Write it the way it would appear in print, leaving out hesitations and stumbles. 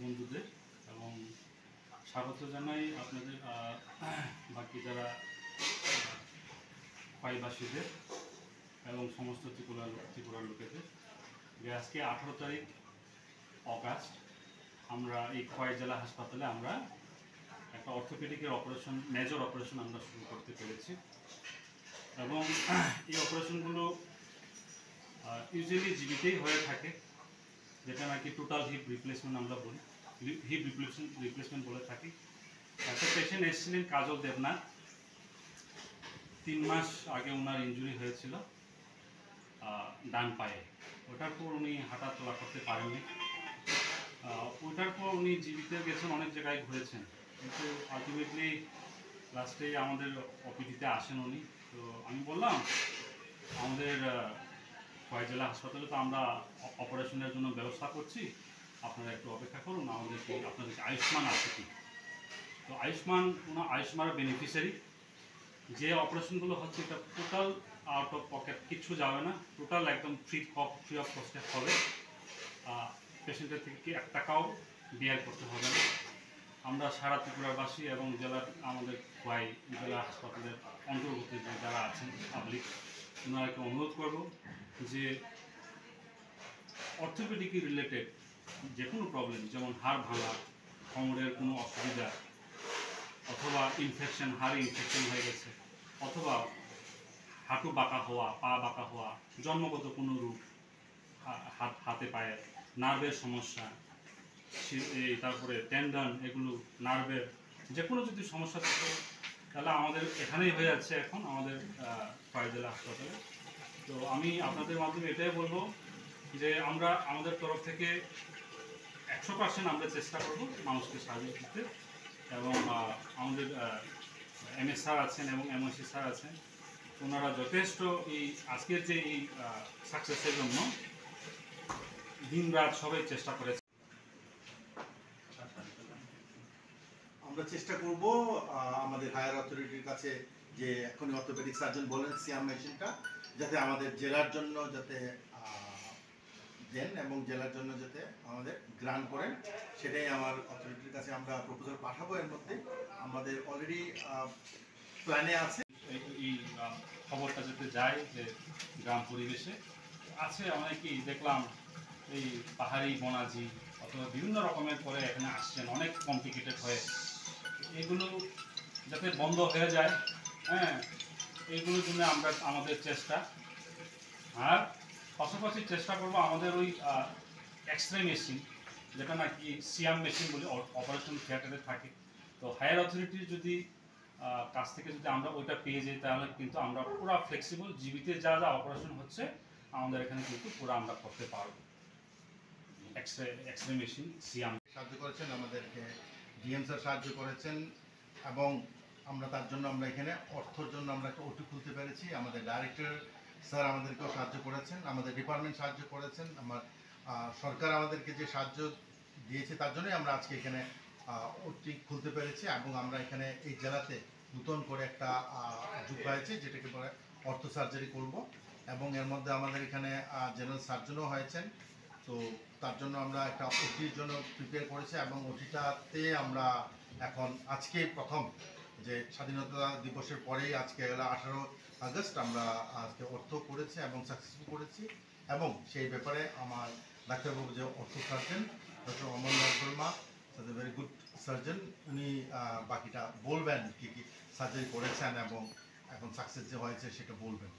বন্ধুদের এবং স্বাগত জানাই আপনাদের বাকি যারা পাইবাসীদের এবং সমস্ত ত্রিপুরার লোকেদের যে আজকে 18 তারিখ অগাস্ট আমরা এই খোয়াই জেলা হাসপাতালে আমরা একটা অর্থোপেডিকের অপারেশন, মেজর অপারেশন আমরা শুরু করতে পেরেছি এবং এই অপারেশনগুলো ইউজুয়ালি জীবিতেই হয়ে থাকে, যেটা নাকি টোটাল হিপ রিপ্লেসমেন্ট আমরা বলি, হিপ রিপ্লেসমেন্ট বলে থাকি। একটা পেশেন্ট এসেছিলেন কাজল দেবনাথ, 3 মাস আগে ওনার ইনজুরি হয়েছিল ডান পায়ে। ওটার পর উনি হাঁটা চলা করতে পারেননি। ওটার পর উনি জীবিতে গেছেন, অনেক জায়গায় ঘুরেছেন, কিন্তু আলটিমেটলি লাস্টে আমাদের ওপিডিতে আসেন উনি। তো আমি বললাম আমাদের খোয়াই জেলা হাসপাতালে তো আমরা অপারেশনের জন্য ব্যবস্থা করছি, আপনারা একটু অপেক্ষা করুন, আমাদেরকে আপনাদেরকে আয়ুষ্মান আছে কি। তো আয়ুষ্মানের বেনিফিশিয়ারি। যে অপারেশনগুলো হচ্ছে এটা টোটাল আউট অফ পকেট, কিচ্ছু যাবে না, টোটাল একদম ফ্রি অফ কস্টে হবে। পেশেন্টের থেকে 1 টাকাও বিয়ার করতে হবে না। আমরা সারা ত্রিপুরাবাসী এবং জেলার আমাদের খোয়াই জেলা হাসপাতালের অন্তর্গত যারা আছেন পাবলিক, ওনারাকে অনুরোধ করব যে অর্থোপেডিক রিলেটেড যে কোনো প্রবলেম, যেমন হাড় ভাঙা, কোমরের কোনো অসুবিধা, অথবা ইনফেকশন, হাড়ে ইনফেকশন হয়ে গেছে, অথবা হাঁটু বাঁকা হওয়া, পা বাঁকা হওয়া, জন্মগত কোনো রোগ, হাতে পায়ে নার্ভের সমস্যা, তারপরে টেন্ডন, এগুলো নার্ভের যে কোনো যদি সমস্যা থাকে তাহলে আমাদের এখানেই হয়ে যাচ্ছে এখন আমাদের খোয়াই জেলা হাসপাতালে। তো আমি আপনাদের মাধ্যমে এটাই বলবো যে আমরা আমাদের তরফ থেকে 100% আমরা চেষ্টা করব মানুষকে সাহায্য করতে, এবং আমাদের এমএস স্যার আছেন এবং এমওসি স্যার আছেন, ওনারা যথেষ্ট এই আজকের যে এই সাকসেসের জন্য দিন রাত সবাই চেষ্টা করেছে। আমরা চেষ্টা করব আমাদের হায়ার অথরিটির কাছে যে এখনই অর্থোপেডিক সার্জন বলেন সিয়াম মেশিনটা যাতে আমাদের জেলার জন্য যাতে দেন এবং জেলার জন্য যাতে আমাদের গ্রান্ট করেন, সেটাই আমার অথরিটির কাছে আমরা প্রপোজাল পাঠাবো। এর মধ্যে আমাদের অলরেডি প্ল্যানে আছে এই খবরটা যাতে যায় যে গ্রাম পরিবেশে আছে। অনেকেই দেখলাম এই পাহাড়ি বনাজি অথবা বিভিন্ন রকমের করে এখানে আসছেন, অনেক কমপ্লিকেটেড হয়ে, এগুলো যাতে বন্ধ হয়ে যায়, হ্যাঁ, এইগুলোর জন্য আমরা আমাদের চেষ্টা। আর পাশাপাশি চেষ্টা করবো আমাদের ওই এক্সরে মেশিন, যেটা নাকি সিয়াম মেশিন বলে অপারেশন থিয়েটারে থাকে, তো হায়ার অথরিটির যদি কাছ থেকে যদি আমরা ওইটা পেয়ে যাই তাহলে কিন্তু আমরা পুরো ফ্লেক্সিবল, জীবিতে যা যা অপারেশন হচ্ছে আমাদের এখানে কিন্তু পুরো আমরা করতে পারবো। এক্সরে মেশিন সিয়াম সাহায্য করেছেন, আমাদেরকে ডিএম স্যার সাহায্য করেছেন, এবং আমরা তার জন্য আমরা এখানে অর্থের জন্য আমরা একটা ওটি খুলতে পেরেছি। আমাদের ডাইরেক্টর স্যার আমাদেরকেও সাহায্য করেছেন, আমাদের ডিপার্টমেন্ট সাহায্য করেছেন, আমার সরকার আমাদেরকে যে সাহায্য দিয়েছে তার জন্যই আমরা আজকে এখানে ওটি খুলতে পেরেছি। এবং আমরা এখানে এই জেলাতে নতুন করে একটা যুগ হয়েছে যেটাকে বলে অর্থ সার্জারি করব, এবং এর মধ্যে আমাদের এখানে জেনারেল সার্জনও হয়েছেন। তো তার জন্য আমরা একটা ওটির জন্য প্রিপেয়ার করেছি, এবং ওটিটাতে আমরা এখন আজকে প্রথম যে স্বাধীনতা দিবসের পরেই আজকে 18 আগস্ট আমরা আজকে অর্থ করেছি এবং সাকসেসফুল করেছি। এবং সেই ব্যাপারে আমার ডাক্তারবাবু যে ortho surgeon doctor Amarnath Verma, very good surgeon, উনি বাকিটা বলবেন কী কী সার্জারি করেছেন এবং এখন সাকসেস যে হয়েছে সেটা বলবেন।